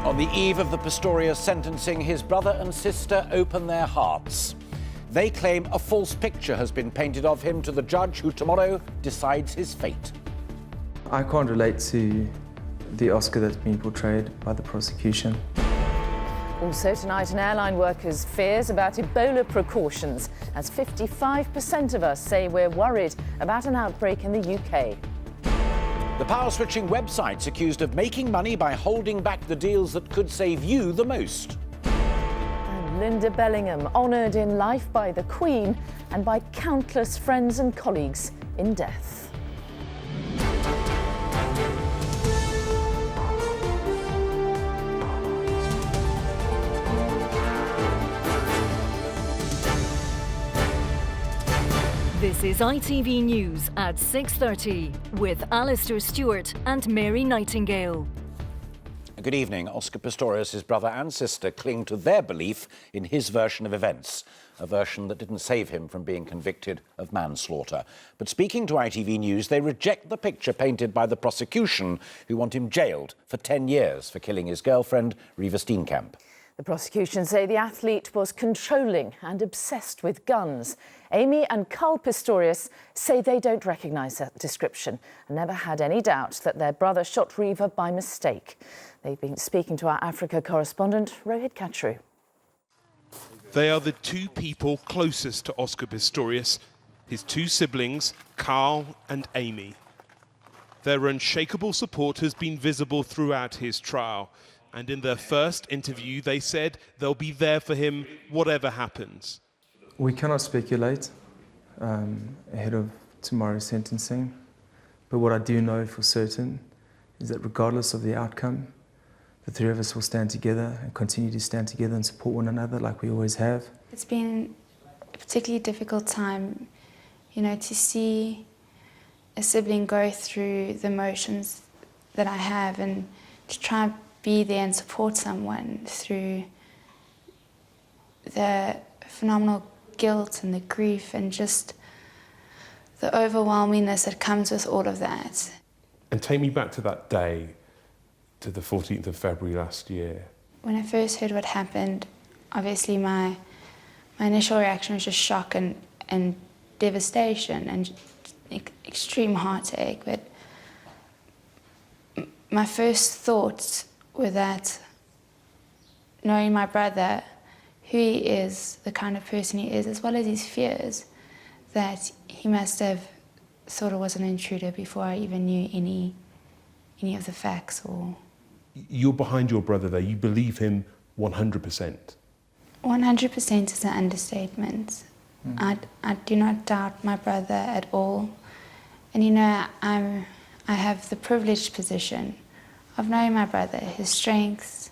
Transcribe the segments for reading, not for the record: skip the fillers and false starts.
On the eve of the Pistorius sentencing, his brother and sister open their hearts. They claim a false picture has been painted of him to the judge who tomorrow decides his fate. I can't relate to the Oscar that's been portrayed by the prosecution. Also tonight, an airline worker's fears about Ebola precautions, as 55% of us say we're worried about an outbreak in the UK. The power-switching websites accused of making money by holding back the deals that could save you the most. And Lynda Bellingham, honoured in life by the Queen and by countless friends and colleagues in death. This is ITV News at 6:30 with Alistair Stewart and Mary Nightingale. Good evening. Oscar Pistorius' brother and sister cling to their belief in his version of events, a version that didn't save him from being convicted of manslaughter. But speaking to ITV News, they reject the picture painted by the prosecution, who want him jailed for 10 years for killing his girlfriend, Riva Steenkamp. The prosecution say the athlete was controlling and obsessed with guns. Amy and Carl Pistorius say they don't recognise that description and never had any doubt that their brother shot Riva by mistake. They've been speaking to our Africa correspondent, Rohit Katru. They are the two people closest to Oscar Pistorius, his two siblings, Carl and Amy. Their unshakable support has been visible throughout his trial. And in their first interview, they said they'll be there for him, whatever happens. We cannot speculate ahead of tomorrow's sentencing, but what I do know for certain is that regardless of the outcome, the three of us will stand together and continue to stand together and support one another like we always have. It's been a particularly difficult time, to see a sibling go through the motions that I have and to try and be there and support someone through the phenomenal guilt and the grief and just the overwhelmingness that comes with all of that. And take me back to that day, to the 14th of February last year. When I first heard what happened, obviously my initial reaction was just shock and devastation and extreme heartache. But my first thoughts were that knowing my brother, who he is, the kind of person he is, as well as his fears, that he must have thought I was an intruder before I even knew any of the facts. Or You're behind your brother there. You believe him 100%. 100% is an understatement. I do not doubt my brother at all. And I have the privileged position of knowing my brother, his strengths,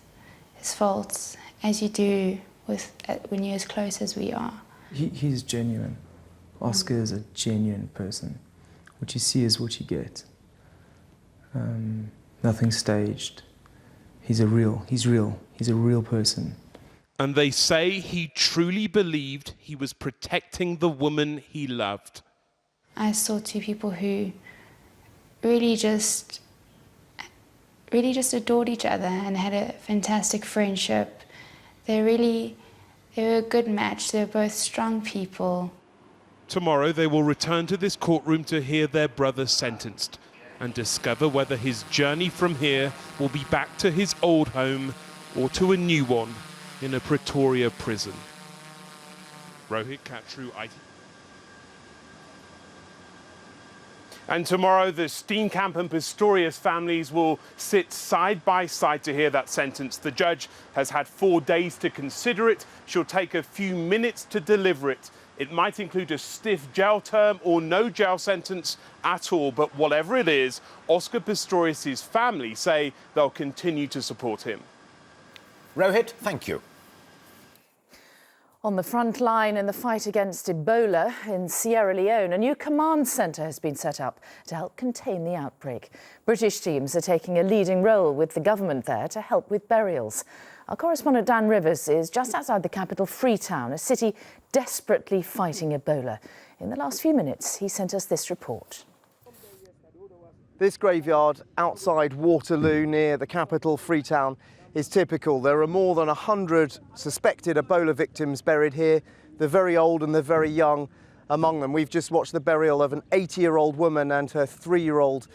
his faults, as you do when you're as close as we are. He's genuine. Oscar is a genuine person. What you see is what you get. Nothing staged. He's real. He's a real person. And they say he truly believed he was protecting the woman he loved. I saw two people who really just adored each other and had a fantastic friendship. They were a good match. They were both strong people. Tomorrow they will return to this courtroom to hear their brother sentenced and discover whether his journey from here will be back to his old home or to a new one in a Pretoria prison. Rohit Katru, ITV. And tomorrow, the Steenkamp and Pistorius families will sit side by side to hear that sentence. The judge has had 4 days to consider it. She'll take a few minutes to deliver it. It might include a stiff jail term or no jail sentence at all. But whatever it is, Oscar Pistorius' family say they'll continue to support him. Rohit, thank you. On the front line in the fight against Ebola in Sierra Leone, a new command centre has been set up to help contain the outbreak. British teams are taking a leading role with the government there to help with burials. Our correspondent Dan Rivers is just outside the capital, Freetown, a city desperately fighting Ebola. In the last few minutes, he sent us this report. This graveyard outside Waterloo near the capital, Freetown, is typical. There are more than 100 suspected Ebola victims buried here, the very old and the very young among them. We've just watched the burial of an 80-year-old woman and her 3-year-old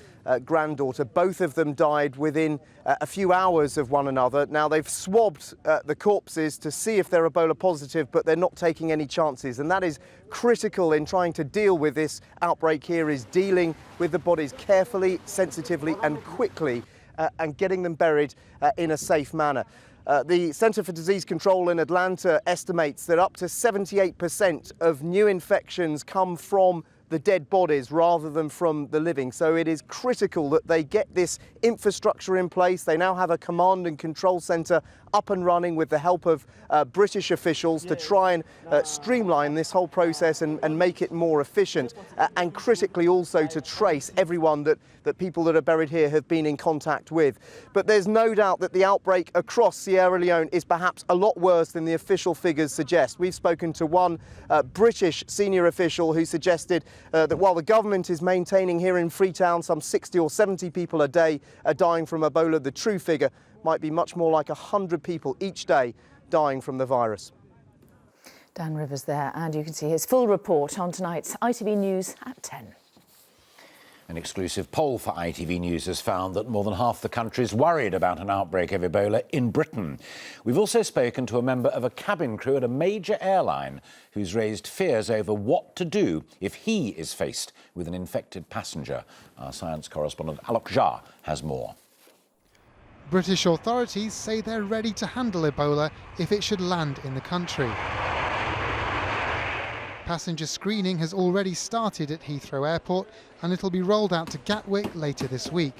granddaughter. Both of them died within a few hours of one another. Now, they've swabbed the corpses to see if they're Ebola positive, but they're not taking any chances. And that is critical in trying to deal with this outbreak here, is dealing with the bodies carefully, sensitively and quickly and getting them buried in a safe manner. The Centre for Disease Control in Atlanta estimates that up to 78% of new infections come from the dead bodies rather than from the living. So it is critical that they get this infrastructure in place. They now have a command and control centre up and running with the help of British officials to try and streamline this whole process and make it more efficient, and critically also to trace everyone that people that are buried here have been in contact with. But there's no doubt that the outbreak across Sierra Leone is perhaps a lot worse than the official figures suggest. We've spoken to one British senior official who suggested that while the government is maintaining here in Freetown some 60 or 70 people a day are dying from Ebola, the true figure might be much more like 100 people each day dying from the virus. Dan Rivers there, and you can see his full report on tonight's ITV News at 10. An exclusive poll for ITV News has found that more than half the country is worried about an outbreak of Ebola in Britain. We've also spoken to a member of a cabin crew at a major airline who's raised fears over what to do if he is faced with an infected passenger. Our science correspondent Alok Jha has more. British authorities say they're ready to handle Ebola if it should land in the country. Passenger screening has already started at Heathrow Airport and it'll be rolled out to Gatwick later this week.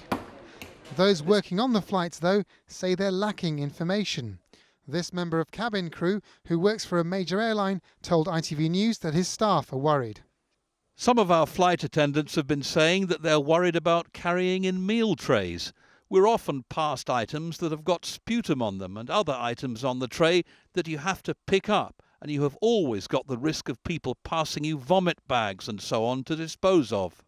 Those working on the flights, though, say they're lacking information. This member of cabin crew, who works for a major airline, told ITV News that his staff are worried. Some of our flight attendants have been saying that they're worried about carrying in meal trays. We're often past items that have got sputum on them and other items on the tray that you have to pick up, and you have always got the risk of people passing you vomit bags and so on to dispose of.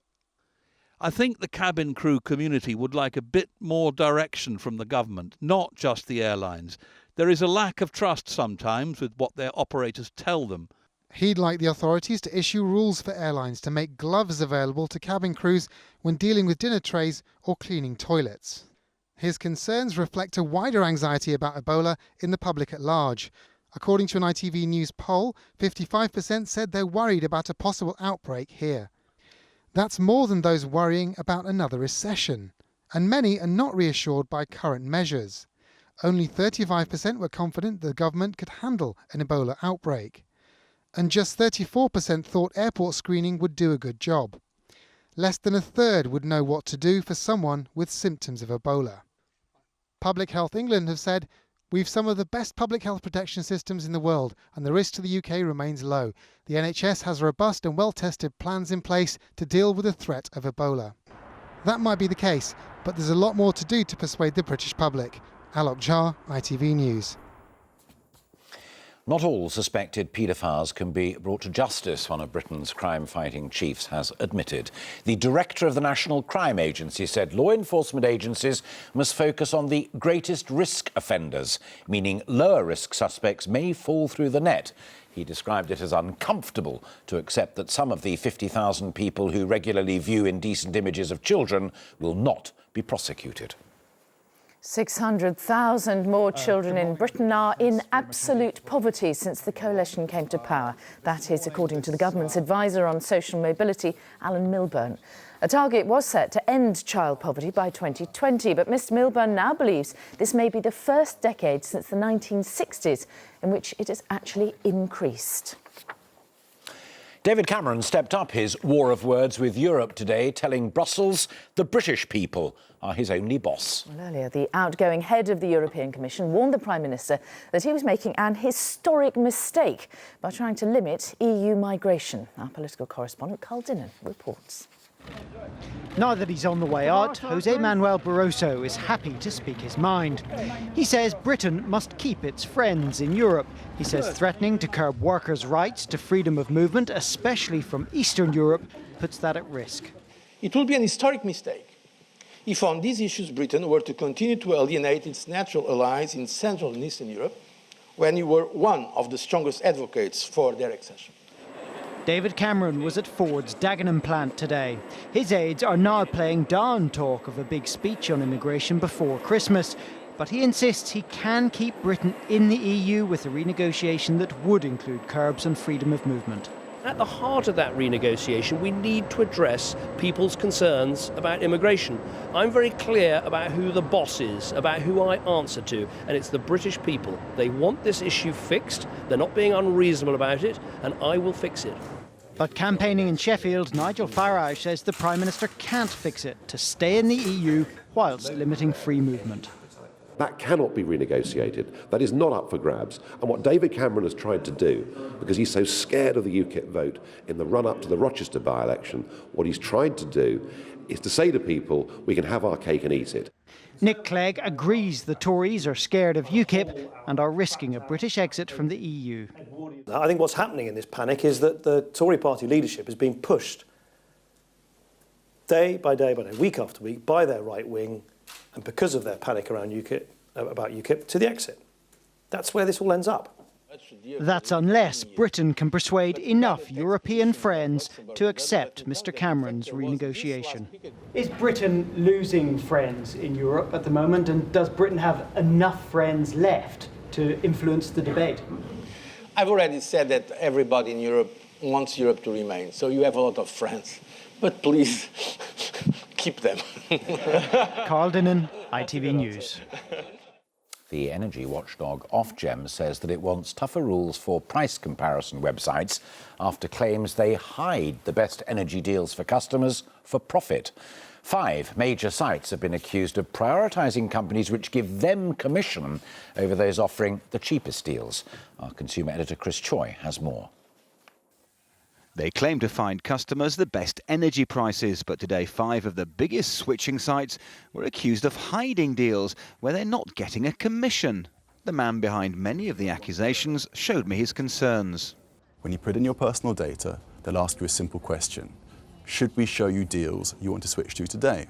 I think the cabin crew community would like a bit more direction from the government, not just the airlines. There is a lack of trust sometimes with what their operators tell them. He'd like the authorities to issue rules for airlines to make gloves available to cabin crews when dealing with dinner trays or cleaning toilets. His concerns reflect a wider anxiety about Ebola in the public at large. According to an ITV News poll, 55% said they're worried about a possible outbreak here. That's more than those worrying about another recession. And many are not reassured by current measures. Only 35% were confident the government could handle an Ebola outbreak. And just 34% thought airport screening would do a good job. Less than a third would know what to do for someone with symptoms of Ebola. Public Health England have said, "We've some of the best public health protection systems in the world and the risk to the UK remains low. The NHS has robust and well-tested plans in place to deal with the threat of Ebola." That might be the case, but there's a lot more to do to persuade the British public. Alok Jha, ITV News. Not all suspected paedophiles can be brought to justice, one of Britain's crime-fighting chiefs has admitted. The director of the National Crime Agency said law enforcement agencies must focus on the greatest risk offenders, meaning lower-risk suspects may fall through the net. He described it as uncomfortable to accept that some of the 50,000 people who regularly view indecent images of children will not be prosecuted. 600,000 more children in Britain are in absolute poverty since the coalition came to power. That is according to the government's advisor on social mobility, Alan Milburn. A target was set to end child poverty by 2020, but Mr Milburn now believes this may be the first decade since the 1960s in which it has actually increased. David Cameron stepped up his war of words with Europe today, telling Brussels the British people are his only boss. Well, earlier, the outgoing head of the European Commission warned the Prime Minister that he was making an historic mistake by trying to limit EU migration. Our political correspondent, Carl Dinnan, reports. Now that he's on the way out, Jose Manuel Barroso is happy to speak his mind. He says Britain must keep its friends in Europe. He says threatening to curb workers' rights to freedom of movement, especially from Eastern Europe, puts that at risk. It will be an historic mistake if on these issues Britain were to continue to alienate its natural allies in Central and Eastern Europe, when you were one of the strongest advocates for their accession. David Cameron was at Ford's Dagenham plant today. His aides are now playing down talk of a big speech on immigration before Christmas, but he insists he can keep Britain in the EU with a renegotiation that would include curbs on freedom of movement. At the heart of that renegotiation, we need to address people's concerns about immigration. I'm very clear about who the boss is, about who I answer to, and it's the British people. They want this issue fixed, they're not being unreasonable about it, and I will fix it. But campaigning in Sheffield, Nigel Farage says the Prime Minister can't fix it to stay in the EU whilst limiting free movement. That cannot be renegotiated. That is not up for grabs. And what David Cameron has tried to do, because he's so scared of the UKIP vote in the run-up to the Rochester by-election, what he's tried to do is to say to people, we can have our cake and eat it. Nick Clegg agrees the Tories are scared of UKIP and are risking a British exit from the EU. I think what's happening in this panic is that the Tory party leadership is being pushed day by day, week after week, by their right wing, and because of their panic around UKIP, to the exit. That's where this all ends up. That's unless Britain can persuade enough European friends to accept Mr Cameron's renegotiation. Is Britain losing friends in Europe at the moment, and does Britain have enough friends left to influence the debate? I've already said that everybody in Europe wants Europe to remain, so you have a lot of friends. But please, keep them. Carl Dinnan, ITV News. The energy watchdog Ofgem says that it wants tougher rules for price comparison websites after claims they hide the best energy deals for customers for profit. 5 major sites have been accused of prioritising companies which give them commission over those offering the cheapest deals. Our consumer editor Chris Choi has more. They claim to find customers the best energy prices, but today 5 of the biggest switching sites were accused of hiding deals where they're not getting a commission. The man behind many of the accusations showed me his concerns. When you put in your personal data, they'll ask you a simple question. Should we show you deals you want to switch to today?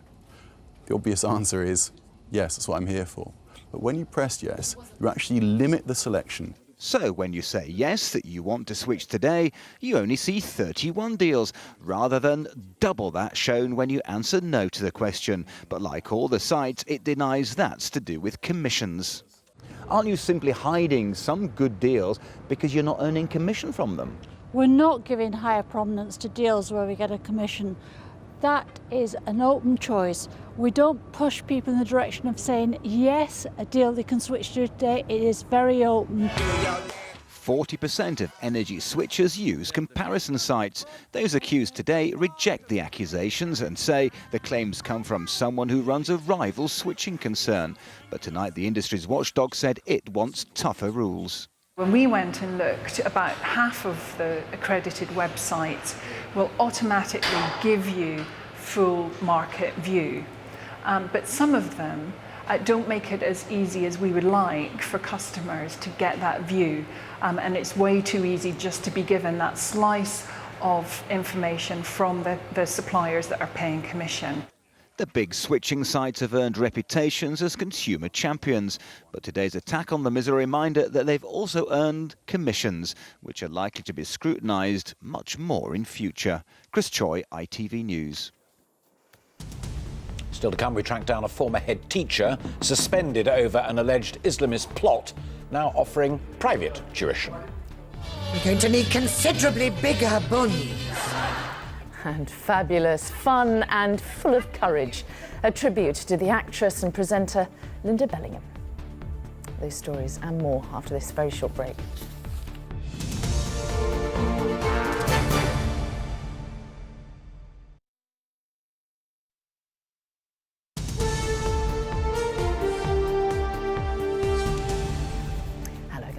The obvious answer is yes, that's what I'm here for. But when you press yes, you actually limit the selection. So when you say yes, that you want to switch today, you only see 31 deals, rather than double that shown when you answer no to the question. But like all the sites, it denies that's to do with commissions. Aren't you simply hiding some good deals because you're not earning commission from them? We're not giving higher prominence to deals where we get a commission. That is an open choice. We don't push people in the direction of saying, yes, a deal they can switch to today. It is very open. 40% of energy switchers use comparison sites. Those accused today reject the accusations and say the claims come from someone who runs a rival switching concern. But tonight the industry's watchdog said it wants tougher rules. When we went and looked, about half of the accredited websites will automatically give you full market view. But some of them don't make it as easy as we would like for customers to get that view. And it's way too easy just to be given that slice of information from the suppliers that are paying commission. The big switching sites have earned reputations as consumer champions, but today's attack on them is a reminder that they've also earned commissions, which are likely to be scrutinised much more in future. Chris Choi, ITV News. Still to come, we track down a former head teacher suspended over an alleged Islamist plot, now offering private tuition. We're going to need considerably bigger buns. And fabulous, fun and full of courage. A tribute to the actress and presenter Lynda Bellingham. Those stories and more after this very short break.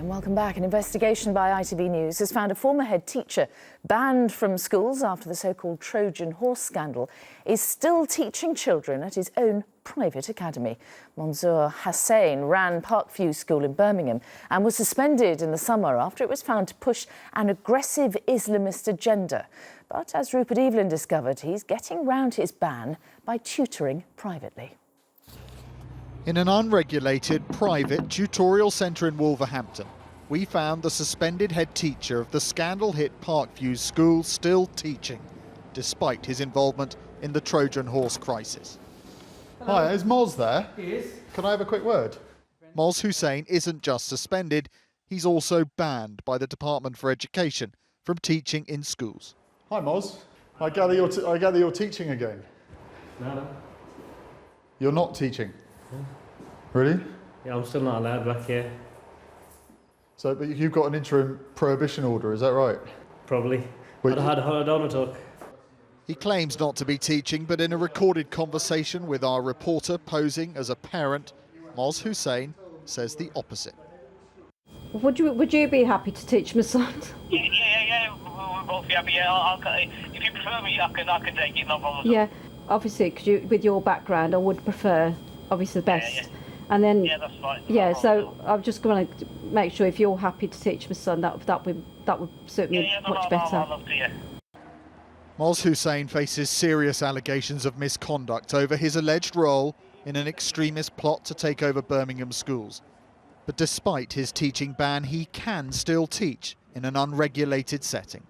Welcome back. An investigation by ITV News has found a former head teacher banned from schools after the so-called Trojan Horse scandal is still teaching children at his own private academy. Mansour Hussain ran Parkview School in Birmingham and was suspended in the summer after it was found to push an aggressive Islamist agenda. But as Rupert Evelyn discovered, he's getting round his ban by tutoring privately. In an unregulated, private tutorial centre in Wolverhampton, we found the suspended head teacher of the scandal-hit Parkview school still teaching, despite his involvement in the Trojan Horse crisis. Hi, is Moz there? He is. Can I have a quick word? Moz Hussein isn't just suspended, he's also banned by the Department for Education from teaching in schools. Hi, Moz. I gather you're teaching again. No. You're not teaching? Really? Yeah, I'm still not allowed back here. So, but you've got an interim prohibition order, is that right? Probably. Wait, I don't want to talk. He claims not to be teaching, but in a recorded conversation with our reporter posing as a parent, Moz Hussein says the opposite. Would you be happy to teach my son? Yeah. We'll both be happy. Yeah, if you prefer me, I can take it. No problem. Yeah, obviously, because with your background, I would prefer obviously the best. Yeah. And then that's fine. Yeah, so I'm just going to make sure if you're happy to teach my son, that would suit me much better. I'd love to, yeah. Moz Hussein faces serious allegations of misconduct over his alleged role in an extremist plot to take over Birmingham schools. But despite his teaching ban, he can still teach in an unregulated setting.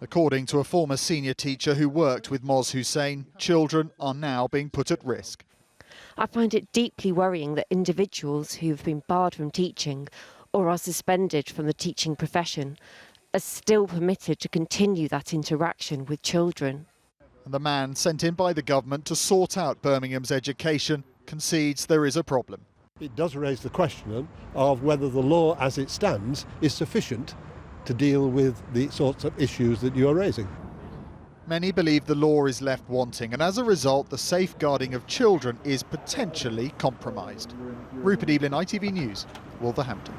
According to a former senior teacher who worked with Moz Hussein, children are now being put at risk. I find it deeply worrying that individuals who have been barred from teaching or are suspended from the teaching profession are still permitted to continue that interaction with children. And the man sent in by the government to sort out Birmingham's education concedes there is a problem. It does raise the question of whether the law as it stands is sufficient to deal with the sorts of issues that you are raising. Many believe the law is left wanting, and as a result, the safeguarding of children is potentially compromised. Rupert Evelyn, ITV News, Wolverhampton.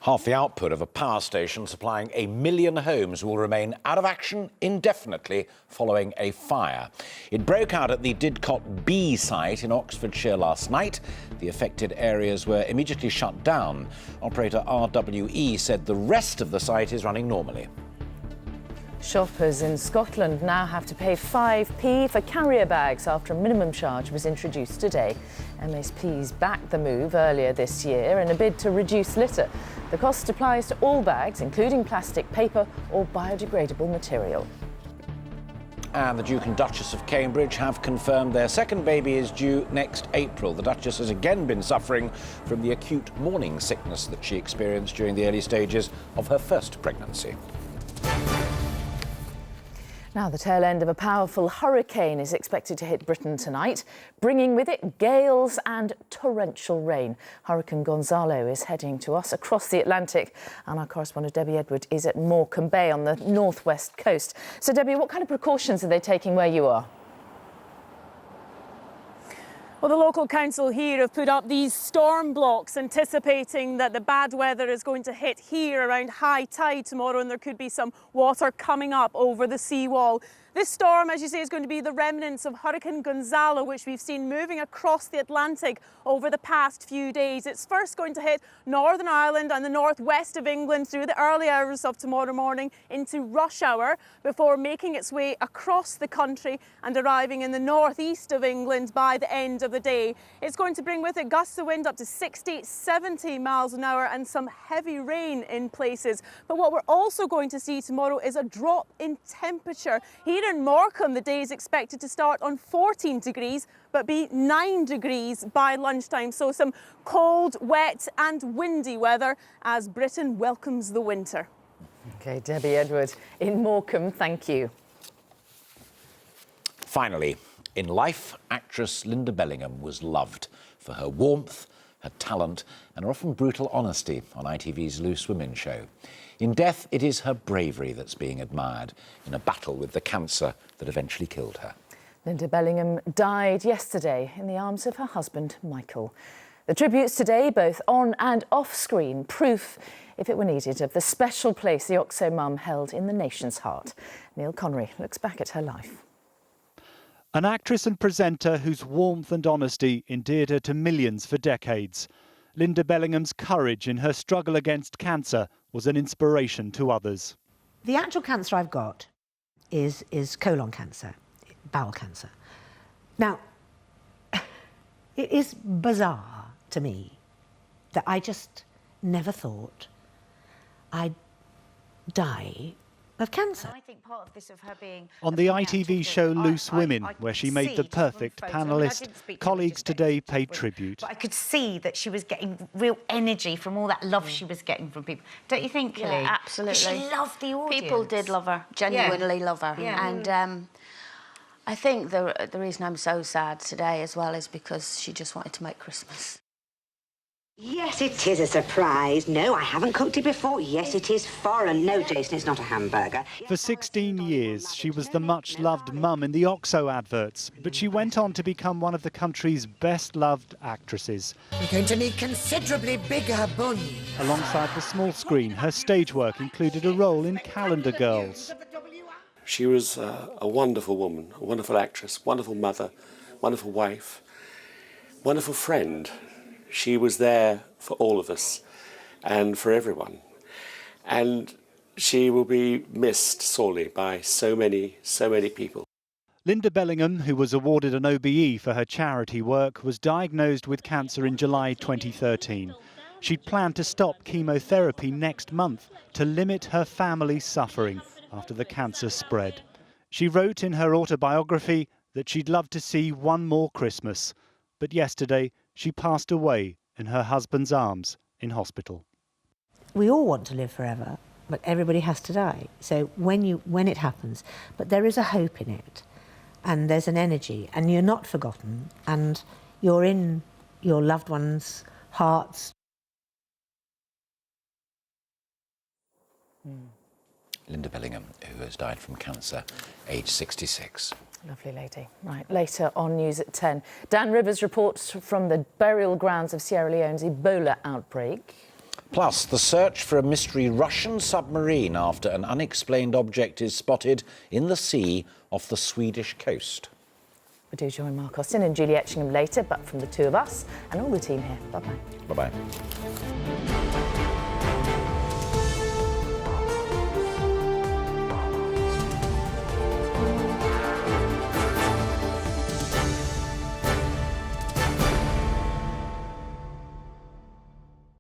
Half the output of a power station supplying 1 million homes will remain out of action indefinitely following a fire. It broke out at the Didcot B site in Oxfordshire last night. The affected areas were immediately shut down. Operator RWE said the rest of the site is running normally. Shoppers in Scotland now have to pay 5p for carrier bags after a minimum charge was introduced today. MSPs backed the move earlier this year in a bid to reduce litter. The cost applies to all bags, including plastic, paper or biodegradable material. And the Duke and Duchess of Cambridge have confirmed their second baby is due next April. The Duchess has again been suffering from the acute morning sickness that she experienced during the early stages of her first pregnancy. Now, the tail end of a powerful hurricane is expected to hit Britain tonight, bringing with it gales and torrential rain. Hurricane Gonzalo is heading to us across the Atlantic, and our correspondent Debbie Edward is at Morecambe Bay on the northwest coast. So, Debbie, what kind of precautions are they taking where you are? Well, the local council here have put up these storm blocks, anticipating that the bad weather is going to hit here around high tide tomorrow, and there could be some water coming up over the seawall. This storm, as you say, is going to be the remnants of Hurricane Gonzalo, which we've seen moving across the Atlantic over the past few days. It's first going to hit Northern Ireland and the northwest of England through the early hours of tomorrow morning into rush hour before making its way across the country and arriving in the northeast of England by the end of the day. It's going to bring with it gusts of wind up to 60, 70 miles an hour and some heavy rain in places. But what we're also going to see tomorrow is a drop in temperature. Here in Morecambe, the day is expected to start on 14 degrees, but be 9 degrees by lunchtime. So some cold, wet and windy weather as Britain welcomes the winter. OK, Debbie Edward in Morecambe, thank you. Finally, in life, actress Lynda Bellingham was loved for her warmth, her talent and her often brutal honesty on ITV's Loose Women show. In death, it is her bravery that's being admired in a battle with the cancer that eventually killed her. Lynda Bellingham died yesterday in the arms of her husband, Michael. The tributes today, both on and off screen, proof, if it were needed, of the special place the Oxo mum held in the nation's heart. Neil Connery looks back at her life. An actress and presenter whose warmth and honesty endeared her to millions for decades. Lynda Bellingham's courage in her struggle against cancer was an inspiration to others. The actual cancer I've got is colon cancer, bowel cancer. Now, it is bizarre to me that I just never thought I'd die of cancer. I think part of this of her being On the ITV show Loose Women, where she made the perfect panellist, colleagues today paid tribute. But I could see that she was getting real energy from all that love she was getting from people. Don't you think, Kelly? Yeah, absolutely. She loved the audience. People did love her, genuinely love her. Yeah. And I think the reason I'm so sad today as well is because she just wanted to make Christmas. Yes, it is a surprise. No, I haven't cooked it before. Yes, it is foreign. No, Jason, it's not a hamburger. For 16 years, she was the much-loved mum in the OXO adverts, but she went on to become one of the country's best-loved actresses. You're going to need considerably bigger bunny. Alongside the small screen, her stage work included a role in Calendar Girls. She was a wonderful woman, a wonderful actress, wonderful mother, wonderful wife, wonderful friend. She was there for all of us and for everyone. And she will be missed sorely by so many people. Lynda Bellingham, who was awarded an OBE for her charity work, was diagnosed with cancer in July 2013. She'd planned to stop chemotherapy next month to limit her family's suffering after the cancer spread. She wrote in her autobiography that she'd love to see one more Christmas. But yesterday, she passed away in her husband's arms in hospital. We all want to live forever, but everybody has to die. So when it happens, but there is a hope in it, and there's an energy, and you're not forgotten, and you're in your loved ones' hearts. Lynda Bellingham, who has died from cancer, aged 66. Lovely lady. Right, later on News at 10. Dan Rivers reports from the burial grounds of Sierra Leone's Ebola outbreak. Plus, the search for a mystery Russian submarine after an unexplained object is spotted in the sea off the Swedish coast. We do join Mark Austin and Julie Etchingham later, but from the two of us and all the team here. Bye-bye. Bye-bye.